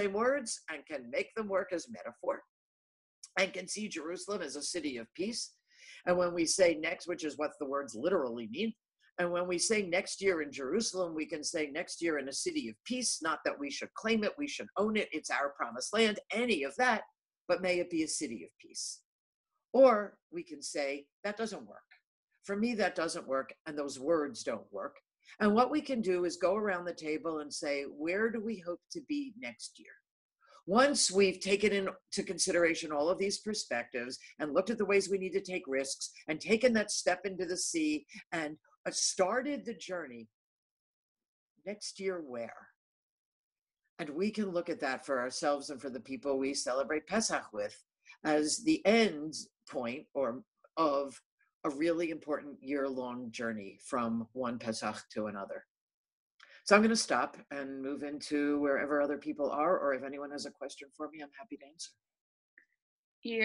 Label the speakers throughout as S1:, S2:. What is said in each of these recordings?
S1: same words and can make them work as metaphor and can see Jerusalem as a city of peace. And when we say next, which is what the words literally mean, and when we say next year in Jerusalem, we can say next year in a city of peace, not that we should claim it, we should own it, it's our promised land, any of that, but may it be a city of peace. Or we can say, that doesn't work. For me, that doesn't work, and those words don't work. And what we can do is go around the table and say, where do we hope to be next year? Once we've taken into consideration all of these perspectives and looked at the ways we need to take risks and taken that step into the sea and started the journey, next year where? And we can look at that for ourselves and for the people we celebrate Pesach with as the end point of a really important year-long journey from one Pesach to another. So I'm going to stop and move into wherever other people are, or if anyone has a question for me, I'm happy to answer.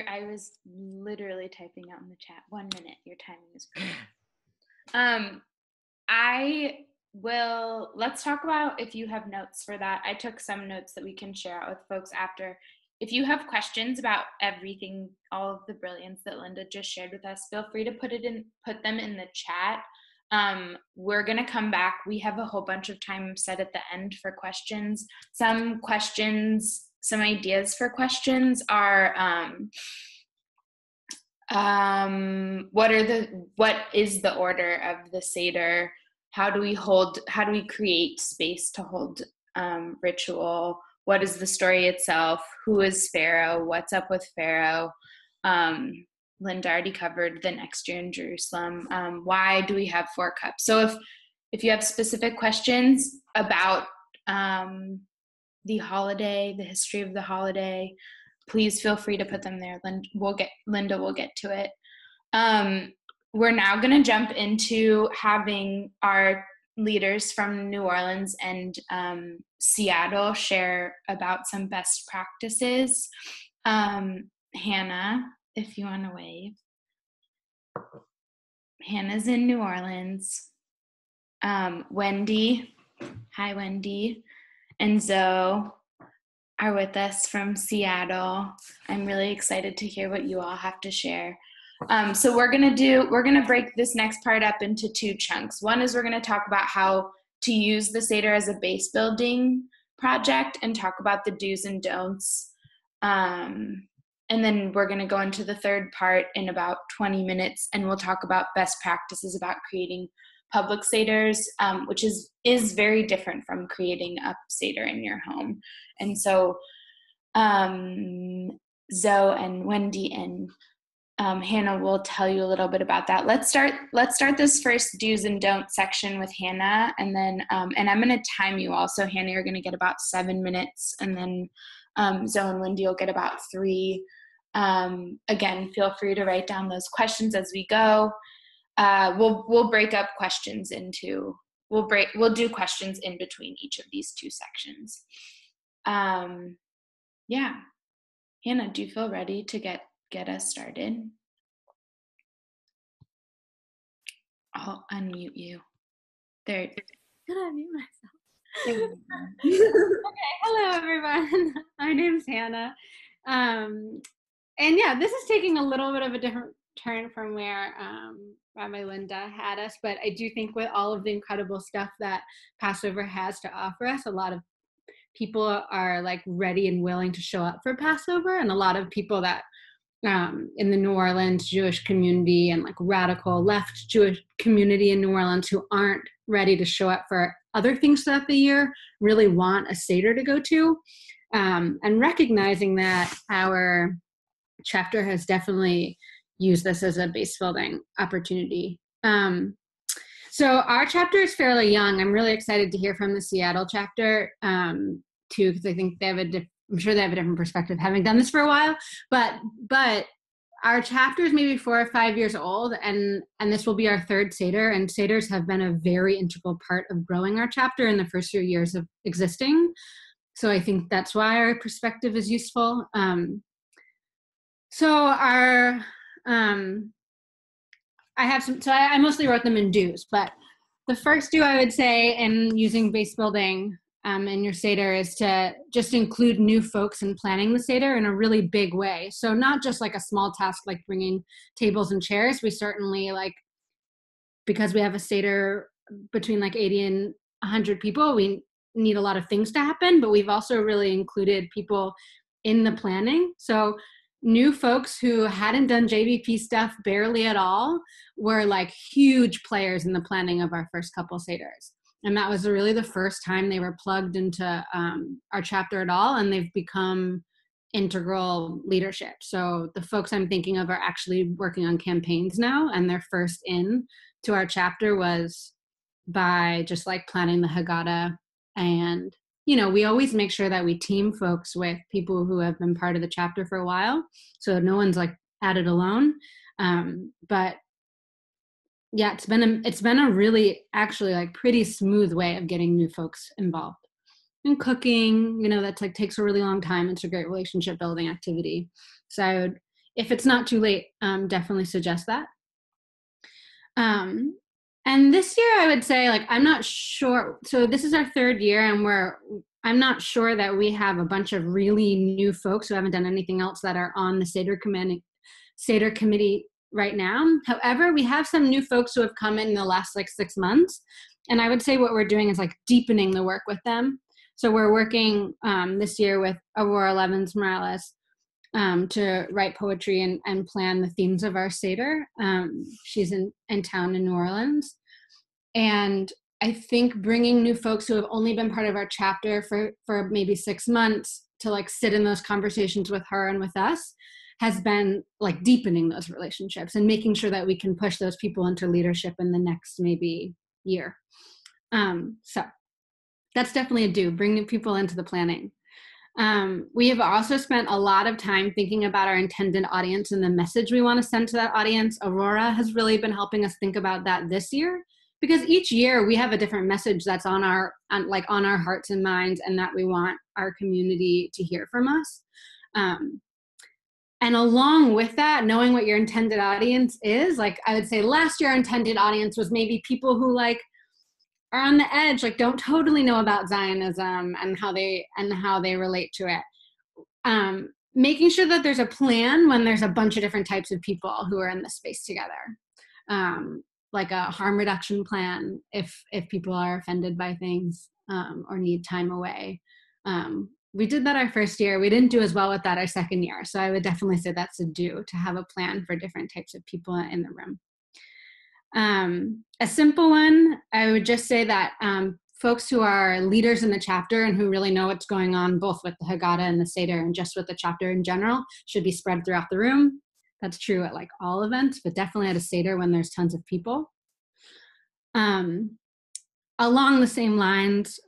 S2: I was literally typing out in the chat. 1 minute. Your timing is great. Let's talk about if you have notes for that. I took some notes that we can share out with folks after. If you have questions about everything, all of the brilliance that Linda just shared with us, feel free to put them in the chat. We're going to come back. We have a whole bunch of time set at the end for questions. Some ideas for questions are, what is the order of the seder? How do we create space to hold ritual? What is the story itself? Who is Pharaoh? What's up with Pharaoh? Linda already covered the next year in Jerusalem. Why do we have 4 cups? So if you have specific questions about the holiday, the history of the holiday, please feel free to put them there. Linda will get to it. We're now going to jump into having our leaders from New Orleans and Seattle share about some best practices. Hannah, if you want to wave. Hannah's in New Orleans. Wendy, hi Wendy, and Zoe are with us from Seattle. I'm really excited to hear what you all have to share. So we're gonna break this next part up into 2 chunks. One is we're gonna talk about how to use the Seder as a base building project and talk about the do's and don'ts. And then we're gonna go into the third part in about 20 minutes, and we'll talk about best practices about creating public seders, which is very different from creating a seder in your home. And so Zoe and Wendy and Hannah will tell you a little bit about that. Let's start this first do's and don'ts section with Hannah, and then and I'm going to time you all. So Hannah, you're going to get about 7 minutes, and then Zoe and Wendy will get about 3. Again, feel free to write down those questions as we go. We'll break up questions into we'll do questions in between each of these 2 sections. Yeah, Hannah, do you feel ready to get us started? I'll unmute you. There.
S3: Can I mute myself? Okay, hello everyone. My name's Hannah. And yeah, this is taking a little bit of a different turn from where Rabbi Linda had us, but I do think with all of the incredible stuff that Passover has to offer us, a lot of people are like ready and willing to show up for Passover, and a lot of people that in the New Orleans Jewish community and like radical left Jewish community in New Orleans who aren't ready to show up for other things throughout the year really want a Seder to go to. And recognizing that our chapter has definitely used this as a base building opportunity. So our chapter is fairly young. I'm really excited to hear from the Seattle chapter too, because I think they have I'm sure they have a different perspective having done this for a while, but our chapter is maybe 4 or 5 years old, and this will be our 3rd Seder, and Seders have been a very integral part of growing our chapter in the first few years of existing. So I think that's why our perspective is useful. I mostly wrote them in do's, but the first do I would say in using base building in your seder is to just include new folks in planning the seder in a really big way. So not just like a small task like bringing tables and chairs. We certainly, like, because we have a seder between like 80 and 100 people, we need a lot of things to happen, but we've also really included people in the planning. So new folks who hadn't done JVP stuff barely at all were like huge players in the planning of our first couple seders. And that was really the first time they were plugged into our chapter at all, and they've become integral leadership. So the folks I'm thinking of are actually working on campaigns now, and their first in to our chapter was by just like planning the Haggadah. And, you know, we always make sure that we team folks with people who have been part of the chapter for a while, so no one's like at it alone. But yeah, it's been a really actually like pretty smooth way of getting new folks involved. And cooking, you know, that's like takes a really long time. It's a great relationship building activity. So I would, if it's not too late, definitely suggest that. And this year I would say, like, I'm not sure. So this is our third year, and I'm not sure that we have a bunch of really new folks who haven't done anything else that are on the Seder committee right now. However, we have some new folks who have come in the last like 6 months. And I would say what we're doing is like deepening the work with them. So we're working this year with Aurora Levins-Morales to write poetry and plan the themes of our Seder. She's in town in New Orleans. And I think bringing new folks who have only been part of our chapter for maybe 6 months to like sit in those conversations with her and with us has been like deepening those relationships and making sure that we can push those people into leadership in the next maybe year. So that's definitely a do, bring new people into the planning. We have also spent a lot of time thinking about our intended audience and the message we want to send to that audience. Aurora has really been helping us think about that this year, because each year we have a different message that's on our hearts and minds, and that we want our community to hear from us. And along with that, knowing what your intended audience is, like I would say last year our intended audience was maybe people who like are on the edge, like don't totally know about Zionism and how they relate to it. Making sure that there's a plan when there's a bunch of different types of people who are in the space together. Like a harm reduction plan if people are offended by things or need time away. We did that our first year. We didn't do as well with that our second year. So I would definitely say that's a do, to have a plan for different types of people in the room. A simple one, I would just say that folks who are leaders in the chapter and who really know what's going on both with the Haggadah and the Seder and just with the chapter in general should be spread throughout the room. That's true at like all events, but definitely at a Seder when there's tons of people. Along the same lines,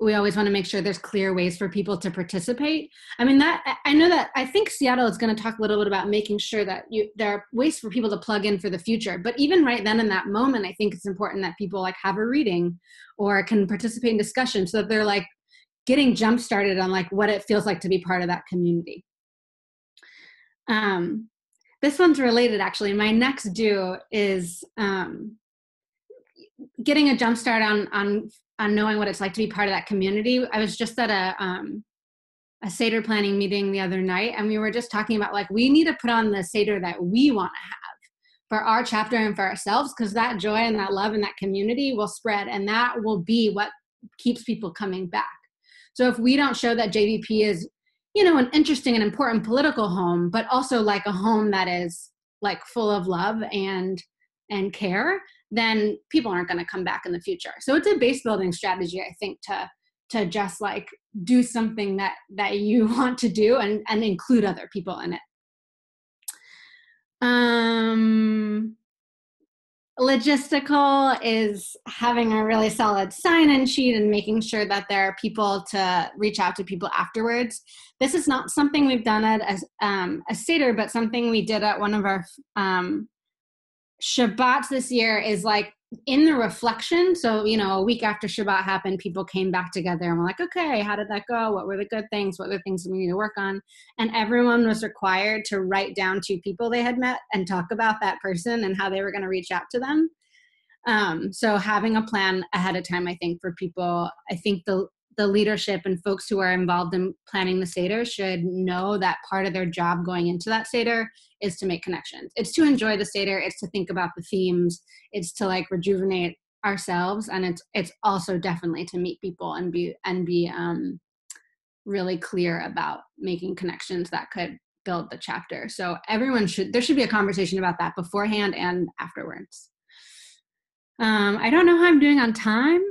S3: we always want to make sure there's clear ways for people to participate. I mean, I think Seattle is going to talk a little bit about making sure that there are ways for people to plug in for the future. But even right then in that moment, I think it's important that people like have a reading or can participate in discussion so that they're like getting jump started on like what it feels like to be part of that community. This one's related actually. My next do is getting a jump start on knowing what it's like to be part of that community. I was just at a Seder planning meeting the other night, and we were just talking about like, we need to put on the Seder that we want to have for our chapter and for ourselves, because that joy and that love and that community will spread, and that will be what keeps people coming back. So if we don't show that JVP is, you know, an interesting and important political home, but also like a home that is like full of love and care, then people aren't going to come back in the future. So it's a base building strategy, I think, to just like do something that you want to do and include other people in it. Logistical is having a really solid sign-in sheet and making sure that there are people to reach out to people afterwards. This is not something we've done as a Seder, but something we did at one of our Shabbats this year is like in the reflection. So, you know, a week after Shabbat happened, people came back together and were like, okay, how did that go? What were the good things? What were the things we need to work on? And everyone was required to write down 2 people they had met and talk about that person and how they were going to reach out to them. So having a plan ahead of time, I think for people, I think the leadership and folks who are involved in planning the Seder should know that part of their job going into that Seder is to make connections. It's to enjoy the Seder. It's to think about the themes. It's to like rejuvenate ourselves. And it's also definitely to meet people and be really clear about making connections that could build the chapter. So there should be a conversation about that beforehand and afterwards. I don't know how I'm doing on time.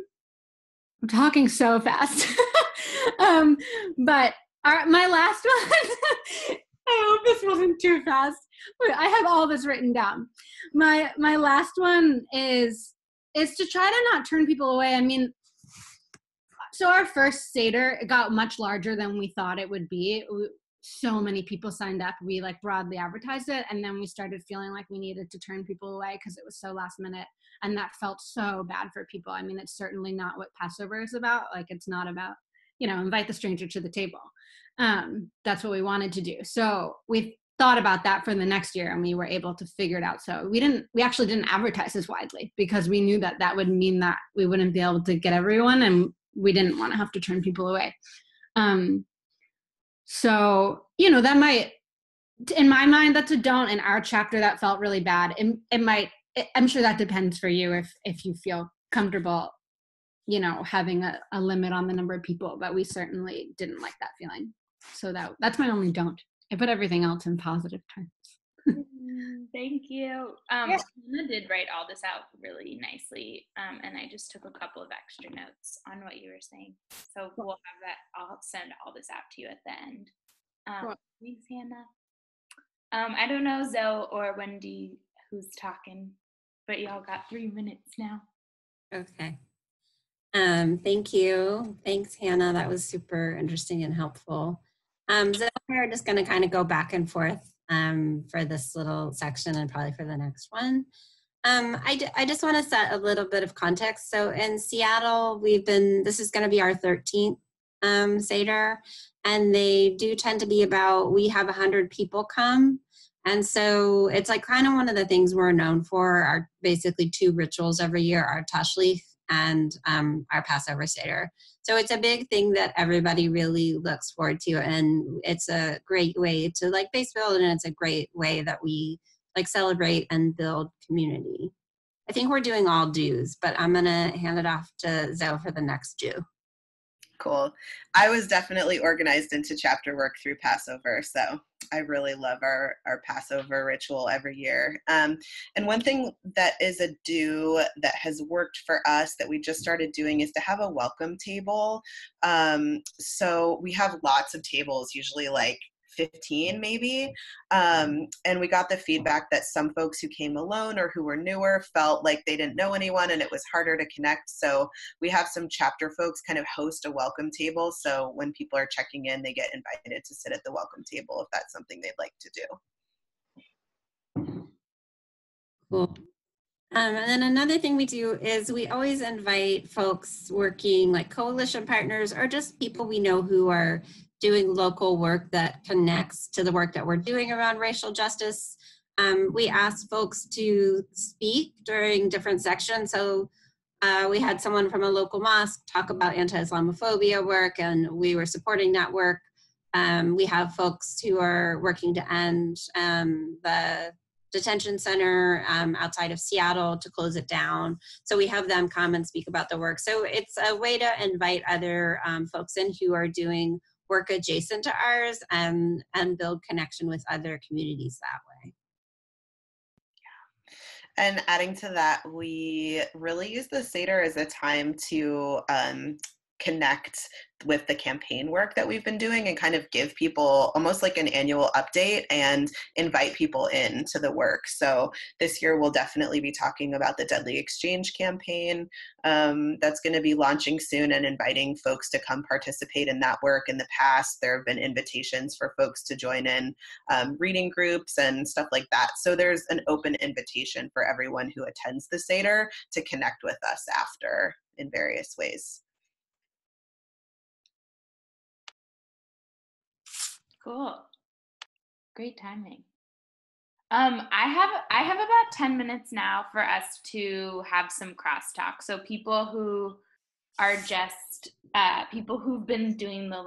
S3: I'm talking so fast. But my last one, I hope this wasn't too fast. I have all this written down. My last one is to try to not turn people away. I mean, so our first Seder, it got much larger than we thought it would be. So many people signed up. We like broadly advertised it. And then we started feeling like we needed to turn people away because it was so last minute. And that felt so bad for people. I mean, it's certainly not what Passover is about. Like, it's not about, invite the stranger to the table. That's what we wanted to do. So we thought about that for the next year and we were able to figure it out. So we actually didn't advertise as widely because we knew that would mean that we wouldn't be able to get everyone and we didn't want to have to turn people away. So, that might, in my mind, that's a don't. In our chapter, that felt really bad. It might, I'm sure that depends for you if you feel comfortable, having a limit on the number of people, but we certainly didn't like that feeling. So that's my only don't. I put everything else in positive terms.
S2: Thank you.
S3: Yeah.
S2: Hannah did write all this out really nicely, and I just took a couple of extra notes on what you were saying. So we'll have that. I'll send all this out to you at the end.
S3: Cool.
S2: Thanks, Hannah. I don't know, Zoe or Wendy, who's talking, but y'all got 3 minutes now.
S4: Okay. Thank you. Thanks, Hannah. That was super interesting and helpful. So we're just going to kind of go back and forth for this little section and probably for the next one. I just want to set a little bit of context. So in Seattle, this is going to be our 13th Seder, and they do tend to be we have 100 people come. And so it's like kind of one of the things we're known for are basically 2 rituals every year, our Tashlich and our Passover Seder. So it's a big thing that everybody really looks forward to, and it's a great way to like base build, and it's a great way that we like celebrate and build community. I think we're doing all Jews, but I'm gonna hand it off to Zoe for the next Jew.
S5: Cool. I was definitely organized into chapter work through Passover, so I really love our Passover ritual every year. And one thing that is a do that has worked for us that we just started doing is to have a welcome table. So we have lots of tables, usually like 15 maybe. And we got the feedback that some folks who came alone or who were newer felt like they didn't know anyone and it was harder to connect. So we have some chapter folks kind of host a welcome table. So when people are checking in, they get invited to sit at the welcome table if that's something they'd like to do.
S4: Cool. And then another thing we do is we always invite folks working like coalition partners or just people we know who are doing local work that connects to the work that we're doing around racial justice. We ask folks to speak during different sections. So we had someone from a local mosque talk about anti-Islamophobia work, and we were supporting that work. We have folks who are working to end the detention center outside of Seattle to close it down. So we have them come and speak about the work. So it's a way to invite other folks in who are doing work adjacent to ours and build connection with other communities that way.
S5: And adding to that, we really use the Seder as a time to connect with the campaign work that we've been doing and kind of give people almost like an annual update and invite people into the work. So this year we'll definitely be talking about the Deadly Exchange campaign that's going to be launching soon and inviting folks to come participate in that work. In the past, there have been invitations for folks to join in reading groups and stuff like that. So there's an open invitation for everyone who attends the Seder to connect with us after in various ways.
S2: Cool. Great timing. I have about 10 minutes now for us to have some crosstalk. So people who are just people who've been doing the list